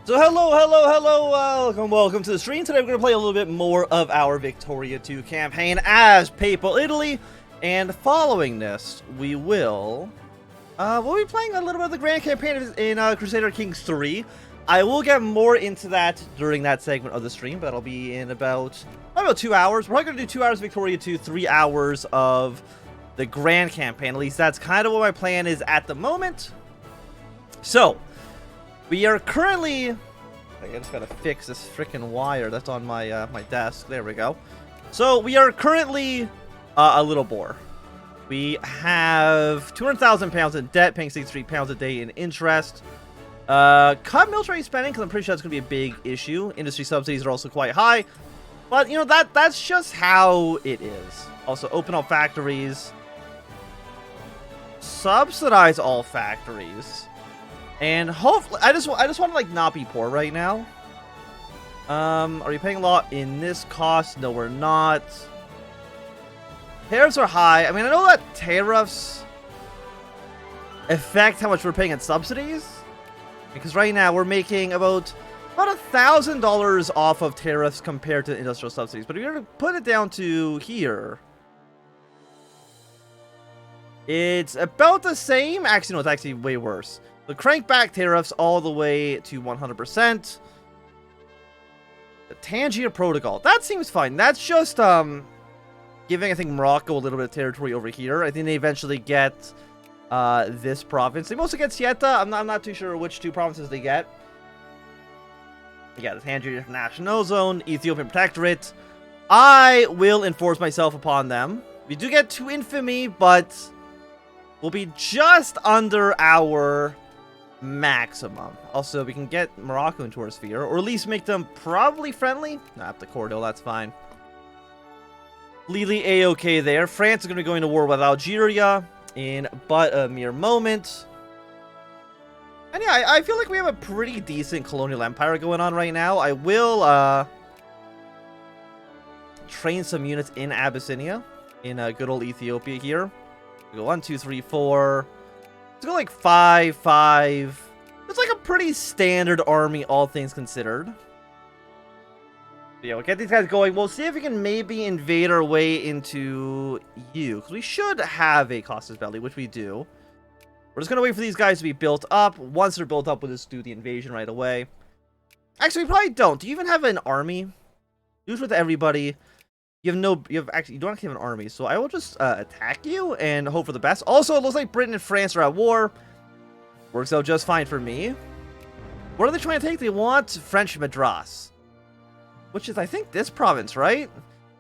So welcome to the stream. Today we're going to play a little bit more of our Victoria 2 campaign as Papal Italy. And following this, we'll be playing a little bit of the Grand Campaign in Crusader Kings 3. I will get more into that during that segment of the stream, but that'll be in about 2 hours. We're probably going to do 2 hours of Victoria 2, 3 hours of the Grand Campaign. At least that's kind of what my plan is at the moment. So, we are currently... I just gotta fix this freaking wire that's on my my desk. There we go. So we are currently a little bore. We have 200,000 pounds in debt, paying 63 pounds a day in interest. Cut military spending because I'm pretty sure that's gonna be a big issue. Industry subsidies are also quite high, but you know that's just how it is. Also, open up factories, subsidize all factories. And hopefully, I just want to like not be poor right now. Are we paying a lot in this cost? No, we're not. Tariffs are high. I mean, I know that tariffs affect how much we're paying in subsidies, because right now we're making about $1,000 off of tariffs compared to industrial subsidies. But if you're to put it down to here, it's about the same. Actually, no, it's actually way worse. So crank back tariffs all the way to 100%. The Tangier Protocol. That seems fine. That's just giving, I think, Morocco a little bit of territory over here. I think they eventually get this province. They mostly get Sieta. I'm not too sure which two provinces they get. Yeah, the Tangier National Zone, Ethiopian Protectorate. I will enforce myself upon them. We do get 2 infamy, but we'll be just under our maximum. Also, we can get Morocco into our sphere, or at least make them probably friendly. Nah, the Cordil, that's fine. Completely A-okay there. France is going to be going to war with Algeria in but a mere moment. And yeah, I feel like we have a pretty decent colonial empire going on right now. I will train some units in Abyssinia, in good old Ethiopia here. We go 1, 2, 3, 4. Let's go like 5, 5. It's like a pretty standard army, all things considered. Yeah, we'll get these guys going. We'll see if we can maybe invade our way into you, because we should have a Costas Belly, which we do. We're just going to wait for these guys to be built up. Once they're built up, we'll just do the invasion right away. Actually, we probably don't. Do you even have an army? Use with everybody. You don't actually have an army, so I will just attack you and hope for the best. Also, it looks like Britain and France are at war. Works out just fine for me. What are they trying to take? They want French Madras, which is, I think, this province, right?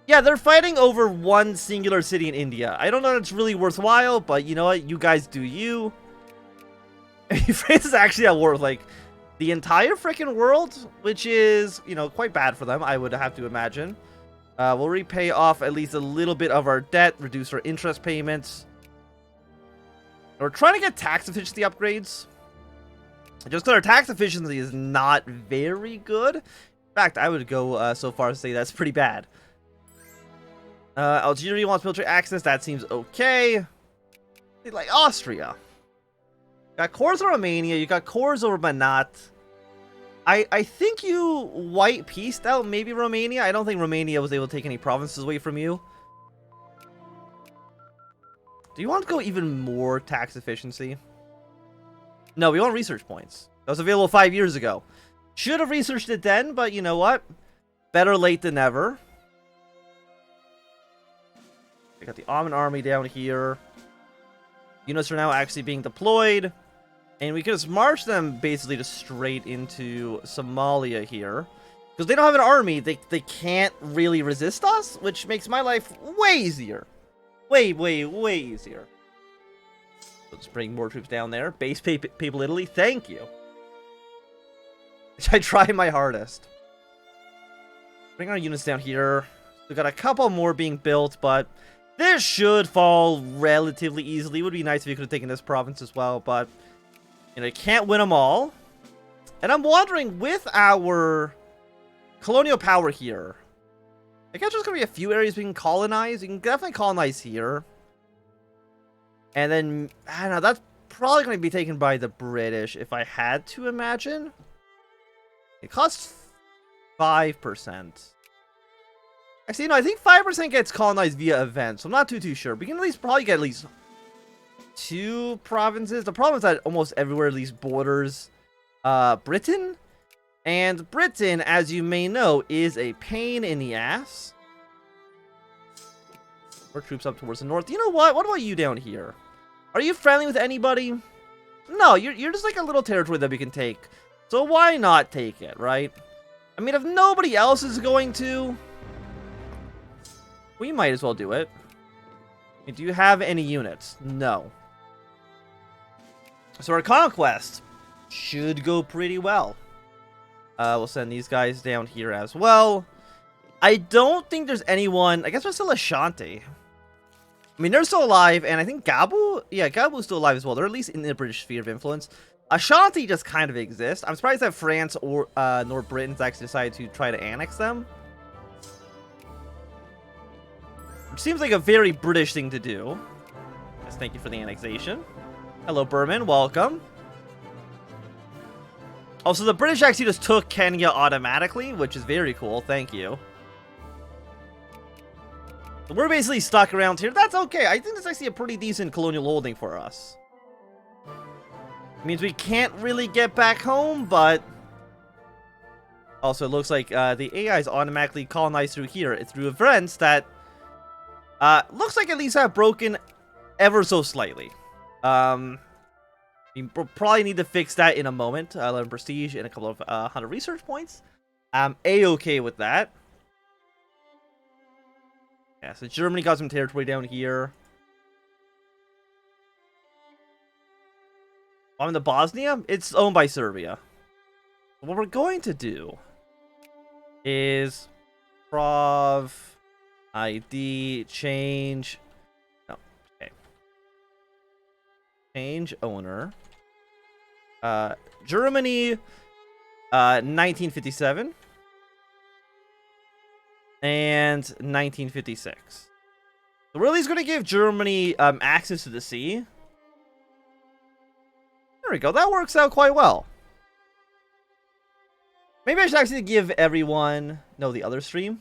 Yeah, they're fighting over one singular city in India. I don't know if it's really worthwhile, but you know what? You guys do you. France is actually at war with, like, the entire freaking world, which is, you know, quite bad for them, I would have to imagine. We'll repay off at least a little bit of our debt, reduce our interest payments. We're trying to get tax efficiency upgrades. Just because our tax efficiency is not very good. In fact, I would go so far as to say that's pretty bad. Algeria wants military access. That seems okay. Like Austria. Got cores over Romania. You got cores over Banat. I think you white pieced out maybe Romania. I don't think Romania was able to take any provinces away from you. Do you want to go even more tax efficiency? No, we want research points. That was available 5 years ago. Should have researched it then, but you know what? Better late than never. We got the Ottoman army down here. Units are now actually being deployed. And we can just march them basically just straight into Somalia here. Because they don't have an army, they can't really resist us, which makes my life way easier. Way easier. Let's bring more troops down there. Base Papal Italy, thank you. I try my hardest. Bring our units down here. We've got a couple more being built, but this should fall relatively easily. It would be nice if you could have taken this province as well, but... you know, you can't win them all. And I'm wondering, with our colonial power here, I guess there's going to be a few areas we can colonize. You can definitely colonize here. And then, I don't know, that's probably going to be taken by the British, if I had to imagine. It costs 5%. Actually, no, I think 5% gets colonized via events, so I'm not too sure. We can at least probably get at least 2 provinces. The problem is that almost everywhere at least borders Britain. And Britain, as you may know, is a pain in the ass. More troops up towards the north. You know what? What about you down here? Are you friendly with anybody? No, you're just like a little territory that we can take. So why not take it, right? I mean, if nobody else is going to, we might as well do it. Do you have any units? No. So our conquest should go pretty well. We'll send these guys down here as well. I don't think there's anyone. I guess there's still Ashanti. I mean, they're still alive, and I think Gabu. Yeah, Gabu's still alive as well. They're at least in the British sphere of influence. Ashanti just kind of exists. I'm surprised that France or nor Britain's actually decided to try to annex them. Which seems like a very British thing to do. Yes, thank you for the annexation. Hello, Burman. Welcome. Also, the British actually just took Kenya automatically, which is very cool. Thank you. So we're basically stuck around here. That's okay. I think that's actually a pretty decent colonial holding for us. It means we can't really get back home, but also it looks like the AI is automatically colonized through here. It's through events that looks like at least have broken ever so slightly. We'll probably need to fix that in a moment. 11 prestige and a couple of 100 research points. I'm A-okay with that. Yeah, so Germany got some territory down here. I'm in the Bosnia. It's owned by Serbia. What we're going to do is prov ID change. No, okay. Change owner. Germany, 1957 and 1956. So we're at least going to give Germany access to the sea. There we go. That works out quite well. Maybe I should actually give everyone the other stream.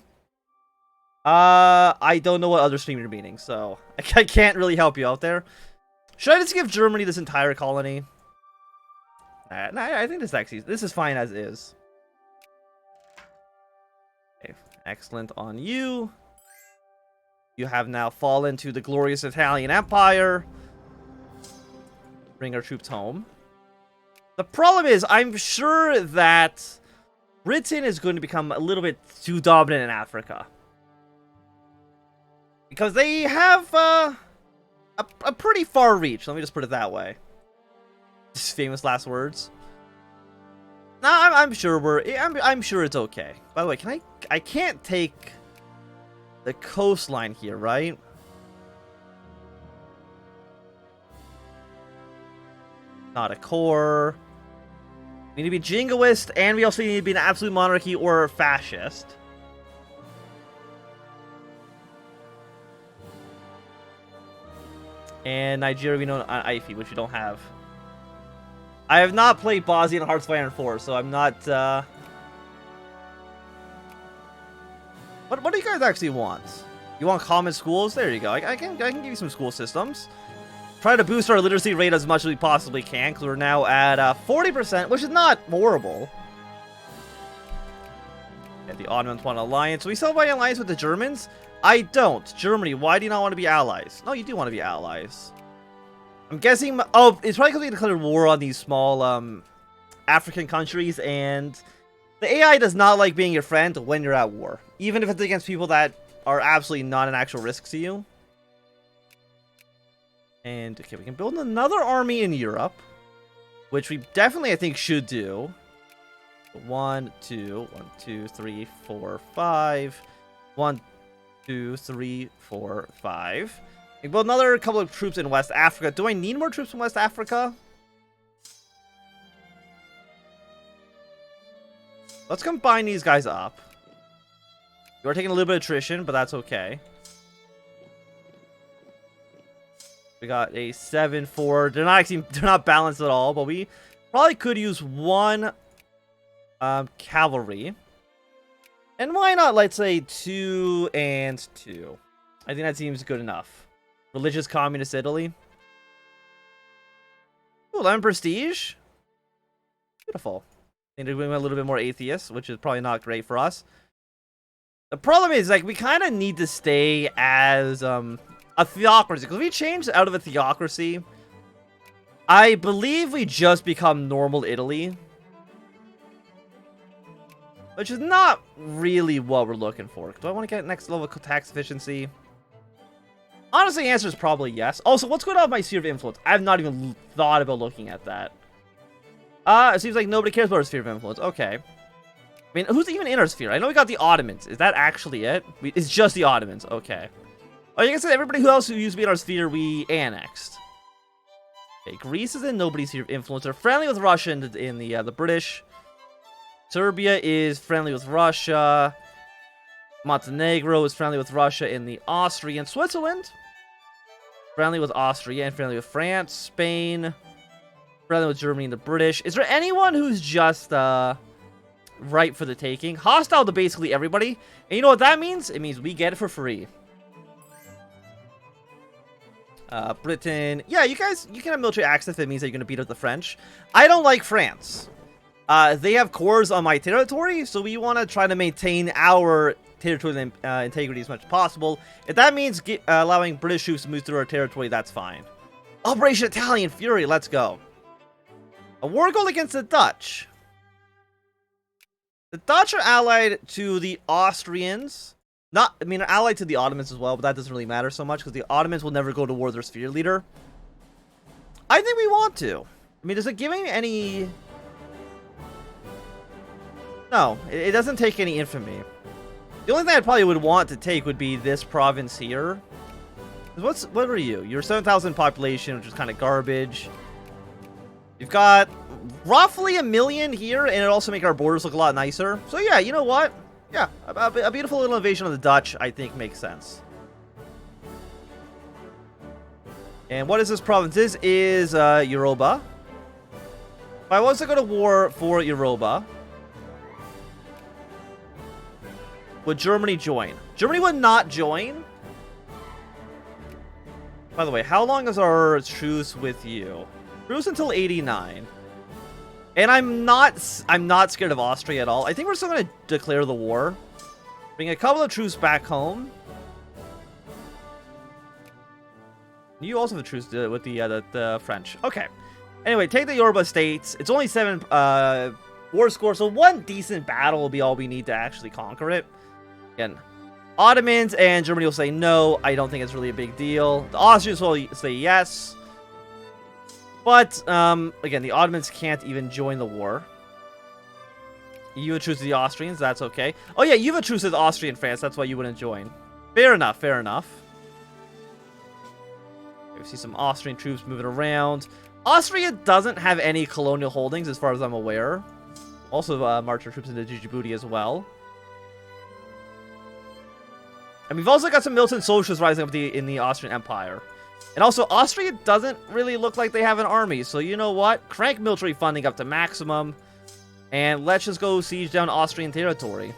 I don't know what other stream you're meaning, so I can't really help you out there. Should I just give Germany this entire colony? No, I think this is fine as is. Okay, excellent on you. You have now fallen to the glorious Italian Empire. Bring our troops home. The problem is, I'm sure that Britain is going to become a little bit too dominant in Africa. Because they have a pretty far reach. Let me just put it that way. Just famous last words. No, I'm sure I'm sure it's okay. By the way, I can't take the coastline here, right? Not a core. We need to be jingoist, and we also need to be an absolute monarchy or fascist. And Nigeria, we know IFE, which we don't have. I have not played Bosnia and Hearts of Iron 4, so I'm not, What do you guys actually want? You want common schools? There you go. I can give you some school systems. Try to boost our literacy rate as much as we possibly can, because we're now at 40%, which is not horrible. And the Anthnwam want alliance. We still have an alliance with the Germans? I don't. Germany, why do you not want to be allies? No, you do want to be allies. I'm guessing... Oh, it's probably because we declared war on these small African countries, and the AI does not like being your friend when you're at war. Even if it's against people that are absolutely not an actual risk to you. And, okay, we can build another army in Europe, which we definitely, I think, should do. 1, 2, 3, 4, 5. 1, 2, 3, 4, 5. We can build another couple of troops in West Africa. Do I need more troops in West Africa? Let's combine these guys up. You are taking a little bit of attrition, but that's okay. We got a 7-4. They're not balanced at all, but we probably could use one Cavalry. And why not, let's say, 2 and 2? I think that seems good enough. Religious communist Italy. Ooh, 11 prestige. Beautiful. I think we went a little bit more atheist, which is probably not great for us. The problem is, like, we kind of need to stay as a theocracy. Because we changed out of a theocracy. I believe we just become normal Italy. Which is not really what we're looking for. Do I want to get next level tax efficiency? Honestly, the answer is probably yes. Also, what's going on with my sphere of influence? I have not even thought about looking at that. It seems like nobody cares about our sphere of influence. Okay. I mean, who's even in our sphere? I know we got the Ottomans. Is that actually it? It's just the Ottomans. Okay. Oh, you can say everybody who used to be in our sphere, we annexed. Okay, Greece is in nobody's sphere of influence. They're friendly with Russia in the British. Serbia is friendly with Russia. Montenegro is friendly with Russia in the Austrian. Switzerland, friendly with Austria and friendly with France. Spain, friendly with Germany and the British. Is there anyone who's just ripe for the taking? Hostile to basically everybody. And you know what that means? It means we get it for free. Britain. Yeah, you can have military access if it means that you're going to beat up the French. I don't like France. They have cores on my territory, so we want to try to maintain our territorial integrity as much as possible. If that means allowing British troops to move through our territory, that's fine. Operation Italian Fury, let's go. A war goal against the Dutch. The Dutch are allied to the Austrians. Allied to the Ottomans as well, but that doesn't really matter so much because the Ottomans will never go to war with their sphere leader. I think we want to. I mean, does it give any... No, it doesn't take any infamy. The only thing I probably would want to take would be this province here. What are you? You're 7,000 population, which is kind of garbage. You've got roughly 1 million here, and it'll also make our borders look a lot nicer. So yeah, you know what? Yeah, a beautiful little invasion of the Dutch, I think, makes sense. And what is this province? This is Yoruba. If I was to go to war for Yoruba, would Germany join? Germany would not join. By the way, how long is our truce with you? Truce until 89. And I'm not scared of Austria at all. I think we're still going to declare the war. Bring a couple of troops back home. You also have a truce with the French. Okay. Anyway, take the Yoruba states. It's only 7 war score, so 1 decent battle will be all we need to actually conquer it. Again, Ottomans and Germany will say no. I don't think it's really a big deal. The Austrians will say yes. But, again, the Ottomans can't even join the war. You would choose the Austrians. That's okay. Oh, yeah, you would choose the Austria and France. That's why you wouldn't join. Fair enough. Fair enough. Okay, we see some Austrian troops moving around. Austria doesn't have any colonial holdings, as far as I'm aware. Also, march our troops into Djibouti as well. And we've also got some militant socialists rising up in the Austrian Empire. And also, Austria doesn't really look like they have an army. So, you know what? Crank military funding up to maximum. And let's just go siege down Austrian territory.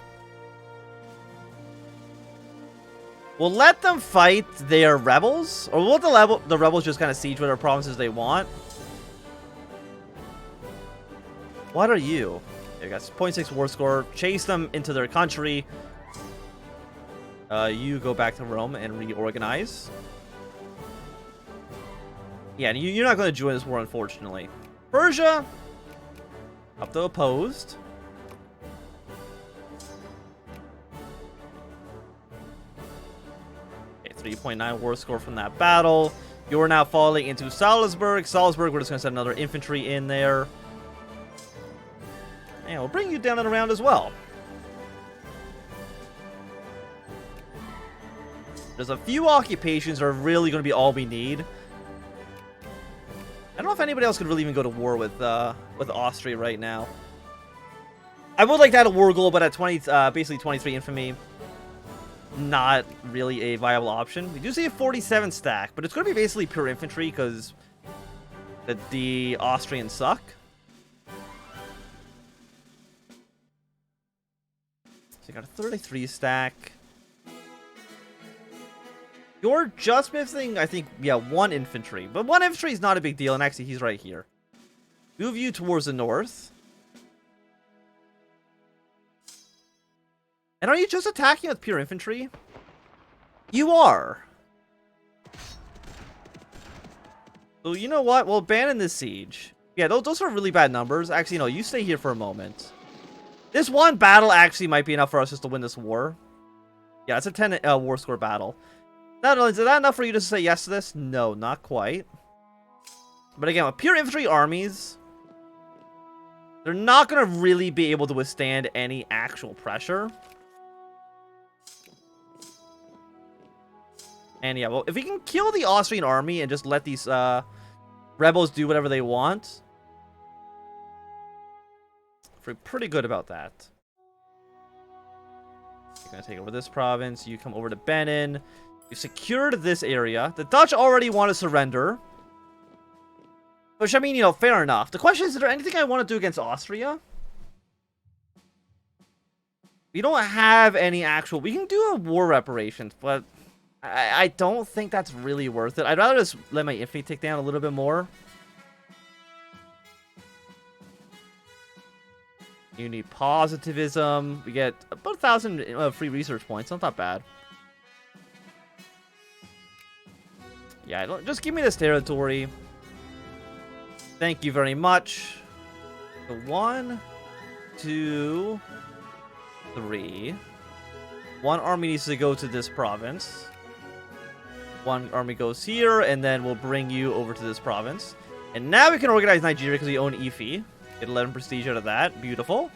We'll let them fight their rebels. Or we'll let the rebels just kind of siege whatever provinces they want. What are you? You got 0.6 war score. Chase them into their country. You go back to Rome and reorganize. Yeah, you're not going to join this war, unfortunately. Persia, up to opposed. Okay, 3.9 war score from that battle. You're now falling into Salzburg. Salzburg, we're just going to send another infantry in there. And we'll bring you down and around as well. There's a few occupations that are really going to be all we need. I don't know if anybody else could really even go to war with Austria right now. I would like to add a war goal, but at basically 23 infamy, not really a viable option. We do see a 47 stack, but it's going to be basically pure infantry because the Austrians suck. you got a 33 stack. You're just missing, I think, yeah, 1 infantry. But 1 infantry is not a big deal, and actually he's right here. Move you towards the north. And are you just attacking with pure infantry? You are. So you know what? We'll abandon this siege. Yeah, those are really bad numbers. Actually, no, you stay here for a moment. This one battle actually might be enough for us just to win this war. Yeah, it's a 10 war score battle. Is that enough for you to say yes to this? No, not quite. But again, with pure infantry armies, they're not going to really be able to withstand any actual pressure. And yeah, well, if we can kill the Austrian army and just let these rebels do whatever they want, we're pretty good about that. You're going to take over this province. You come over to Benin. You secured this area. The Dutch already want to surrender. Which, I mean, you know, fair enough. The question is there anything I want to do against Austria? We don't have any actual... We can do a war reparations, but I don't think that's really worth it. I'd rather just let my infantry tick down a little bit more. You need positivism. We get about 1,000 free research points. Not that bad. Yeah, just give me this territory. Thank you very much. So 1, 2, 3. 1 army needs to go to this province. 1 army goes here, and then we'll bring you over to this province. And now we can organize Nigeria because we own Ife. Get 11 prestige out of that. Beautiful.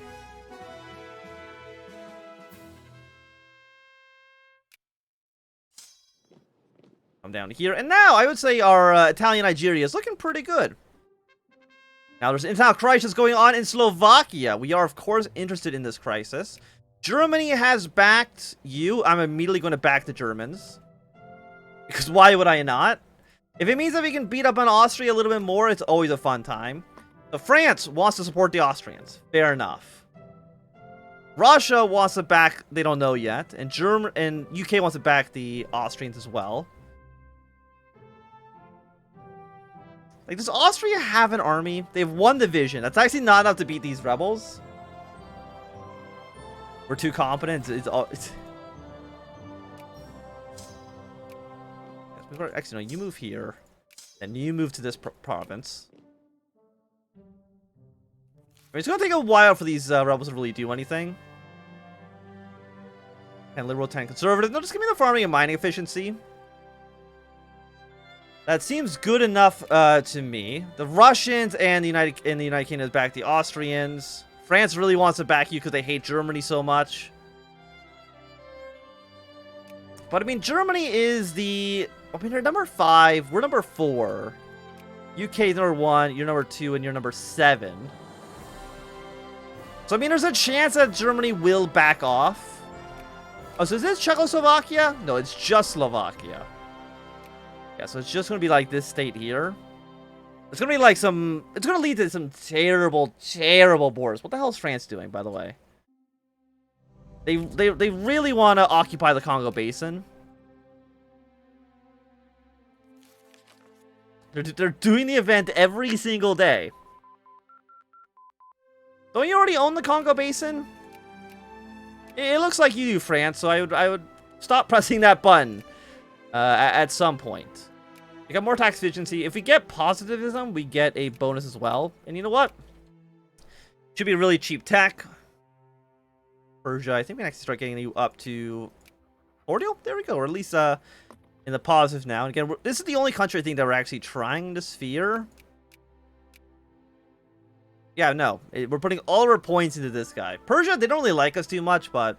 Come down here. And now, I would say our Italian Nigeria is looking pretty good. Now, there's an internal crisis going on in Slovakia. We are, of course, interested in this crisis. Germany has backed you. I'm immediately going to back the Germans. Because why would I not? If it means that we can beat up on Austria a little bit more, it's always a fun time. So France wants to support the Austrians. Fair enough. Russia wants to back, they don't know yet. And UK wants to back the Austrians as well. Like, does Austria have an army? They have 1 division. That's actually not enough to beat these rebels. We're too competent. Actually, no, you move here. And you move to this province. I mean, it's going to take a while for these rebels to really do anything. 10 liberal, 10 conservative. No, just give me the farming and mining efficiency. That seems good enough to me. The Russians and the United Kingdom back the Austrians. France really wants to back you because they hate Germany so much. But I mean, Germany is the... I mean, they're number 5. We're number 4. UK is number 1. You're number 2, and you're number 7. So I mean, there's a chance that Germany will back off. Oh, so is this Czechoslovakia? No, it's just Slovakia. Yeah, so it's just going to be like this state here. It's going to be like some... It's going to lead to some terrible, terrible wars. What the hell is France doing, by the way? They really want to occupy the Congo Basin. They're doing the event every single day. Don't you already own the Congo Basin? It looks like you do, France, so I would stop pressing that button at some point. We got more tax efficiency. If we get positivism, we get a bonus as well. And you know what? Should be really cheap tech. Persia, I think we can actually start getting you up to 40. There we go. Or at least in the positive now. And again, this is the only country I think that we're actually trying to sphere. Yeah, no. We're putting all of our points into this guy. Persia, they don't really like us too much, but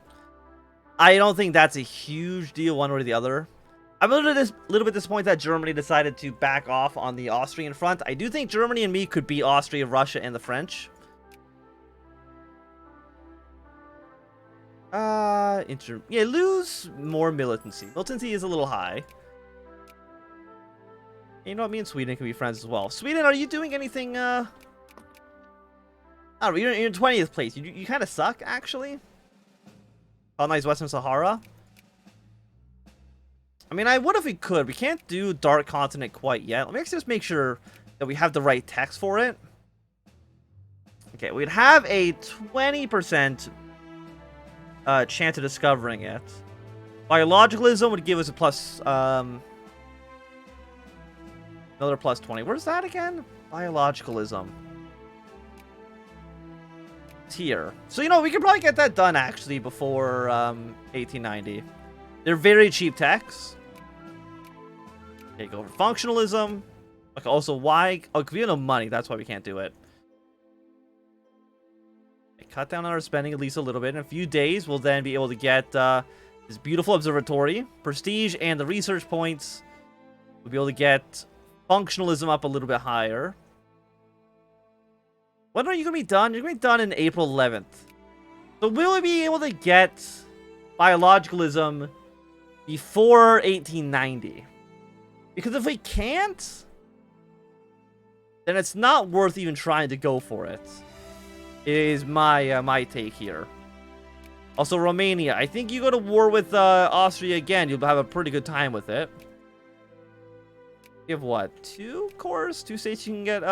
I don't think that's a huge deal one way or the other. I'm a little bit disappointed that Germany decided to back off on the Austrian front. I do think Germany and me could beat Austria, Russia, and the French. Yeah, lose more militancy. Militancy is a little high. You know what? Me and Sweden can be friends as well. Sweden, are you doing anything, I don't know, you're in 20th place. You kind of suck, actually. Colonize Western Sahara. I mean, I would if we could. We can't do Dark Continent quite yet. Let me actually just make sure that we have the right text for it. Okay, we'd have a 20% chance of discovering it. Biologicalism would give us a plus, another plus 20. Where's that again? Biologicalism. It's here. So, you know, we can probably get that done, actually, before 1890. They're very cheap techs. Okay, go for functionalism. Okay, also, why? Oh, we have no money. That's why we can't do it. Okay, cut down on our spending at least a little bit. In a few days, we'll then be able to get this beautiful observatory, prestige, and the research points. We'll be able to get functionalism up a little bit higher. When are you going to be done? You're going to be done in April 11th. So will we be able to get biologicalism before 1890? Because if we can't, then it's not worth even trying to go for it. Is my take here. Also, Romania. I think you go to war with Austria again, you'll have a pretty good time with it. You have what? 2 cores? 2 states you can get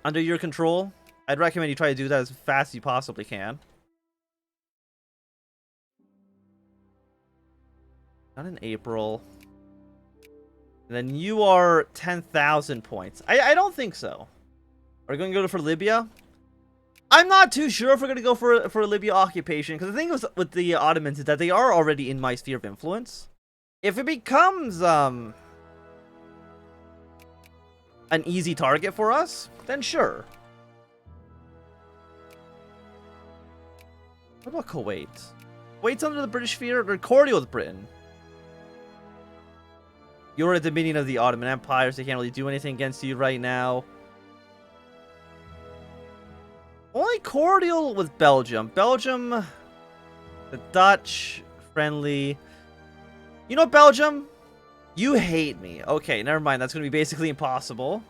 under your control? I'd recommend you try to do that as fast as you possibly can. Not in April. And then you are 10,000 points. I don't think so. Are we going to go for Libya? I'm not too sure if we're going to go for a Libya occupation. Because the thing with the Ottomans is that they are already in my sphere of influence. If it becomes an easy target for us, then sure. What about Kuwait? Kuwait's under the British sphere. They're cordial with Britain. You're a dominion of the Ottoman Empire, so they can't really do anything against you right now. Only cordial with Belgium. Belgium, the Dutch, friendly. You know, Belgium, you hate me. Okay, never mind. That's going to be basically impossible.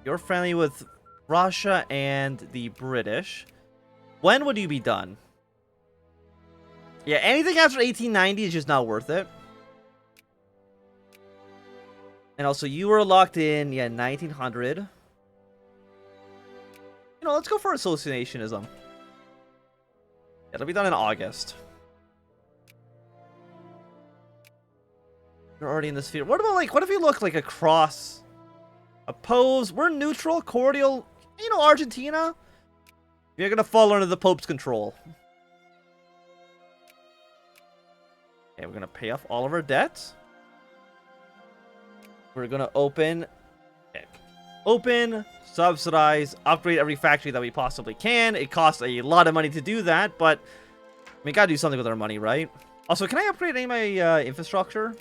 You're friendly with Russia and the British. When would you be done? Yeah, anything after 1890 is just not worth it. And also, you were locked in, yeah, 1900. You know, let's go for associationism. It'll be done in August. You're already in the sphere. What about, like, what if you look, like, across? Oppose? We're neutral, cordial. You know, Argentina? You're gonna fall under the Pope's control. Okay, we're gonna pay off all of our debts. We're gonna open, subsidize, upgrade every factory that we possibly can. It costs a lot of money to do that, but we gotta do something with our money, right? Also, can I upgrade any of my infrastructure?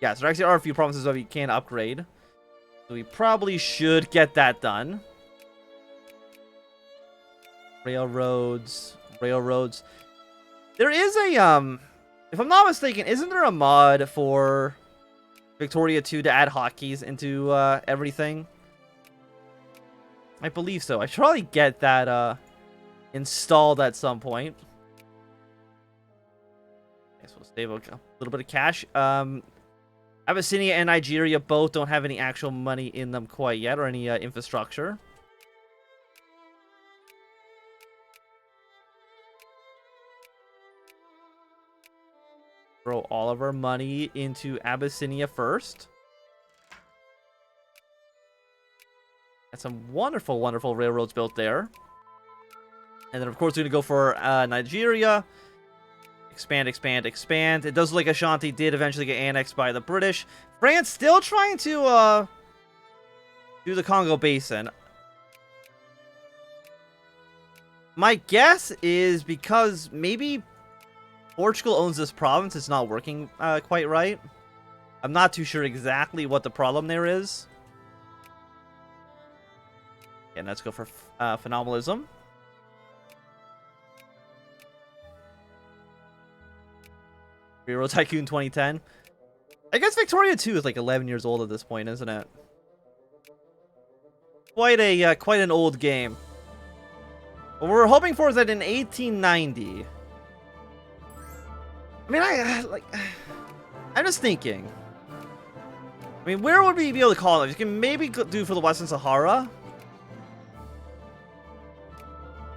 Yes, there actually are a few provinces that we can upgrade, so we probably should get that done. Railroads. There is a if I'm not mistaken, isn't there a mod for Victoria 2 to add hotkeys into everything? I believe so. I should probably get that installed at some point. I guess we'll save a little bit of cash. Abyssinia and Nigeria both don't have any actual money in them quite yet, or any infrastructure. Throw all of our money into Abyssinia first. Got some wonderful, wonderful railroads built there. And then, of course, we're going to go for Nigeria. Expand. It does look like Ashanti did eventually get annexed by the British. France still trying to do the Congo Basin. My guess is because maybe Portugal owns this province, it's not working quite right. I'm not too sure exactly what the problem there is. And let's go for phenomenalism. Railroad Tycoon 2010. I guess Victoria 2 is like 11 years old at this point, isn't it? Quite an old game. What we're hoping for is that in 1890... I mean, I'm just thinking. I mean, where would we be able to colonize? You can maybe do for the Western Sahara.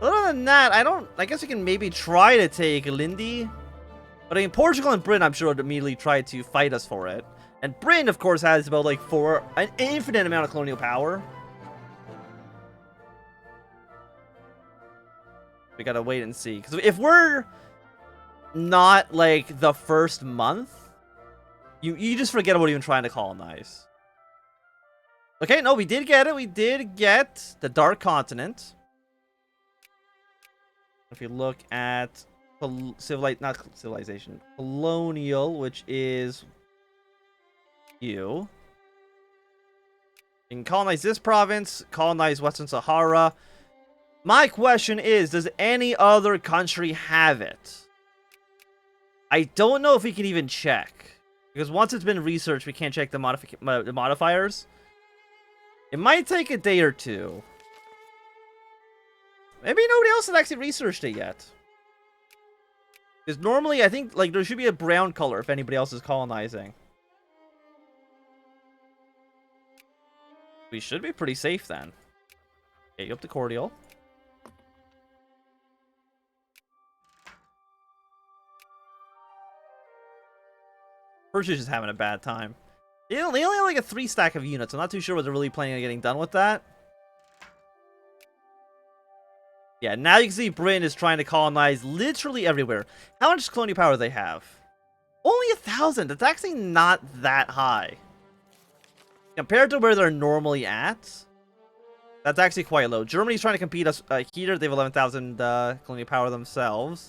Other than that, I guess we can maybe try to take Lindy. But I mean, Portugal and Britain, I'm sure, would immediately try to fight us for it. And Britain, of course, has about, like, an infinite amount of colonial power. We gotta wait and see. Because if we're not, like, the first month, you just forget about even trying to colonize. Okay, no, we did get it. We did get the Dark Continent. If you look at not civilization, colonial, which is you can colonize this province, colonize Western Sahara. My question is, does any other country have it? I don't know if we can even check, because once it's been researched, we can't check the modifiers. It might take a day or two. Maybe nobody else has actually researched it yet. Because normally, I think, like, there should be a brown color if anybody else is colonizing. We should be pretty safe then. Okay, up to cordial. Persia's just having a bad time. They only have like a 3 stack of units. I'm not too sure what they're really planning on getting done with that. Yeah, now you can see Britain is trying to colonize literally everywhere. How much colonial power do they have? Only 1,000. That's actually not that high. Compared to where they're normally at, that's actually quite low. Germany's trying to compete us here. They have 11,000 colonial power themselves.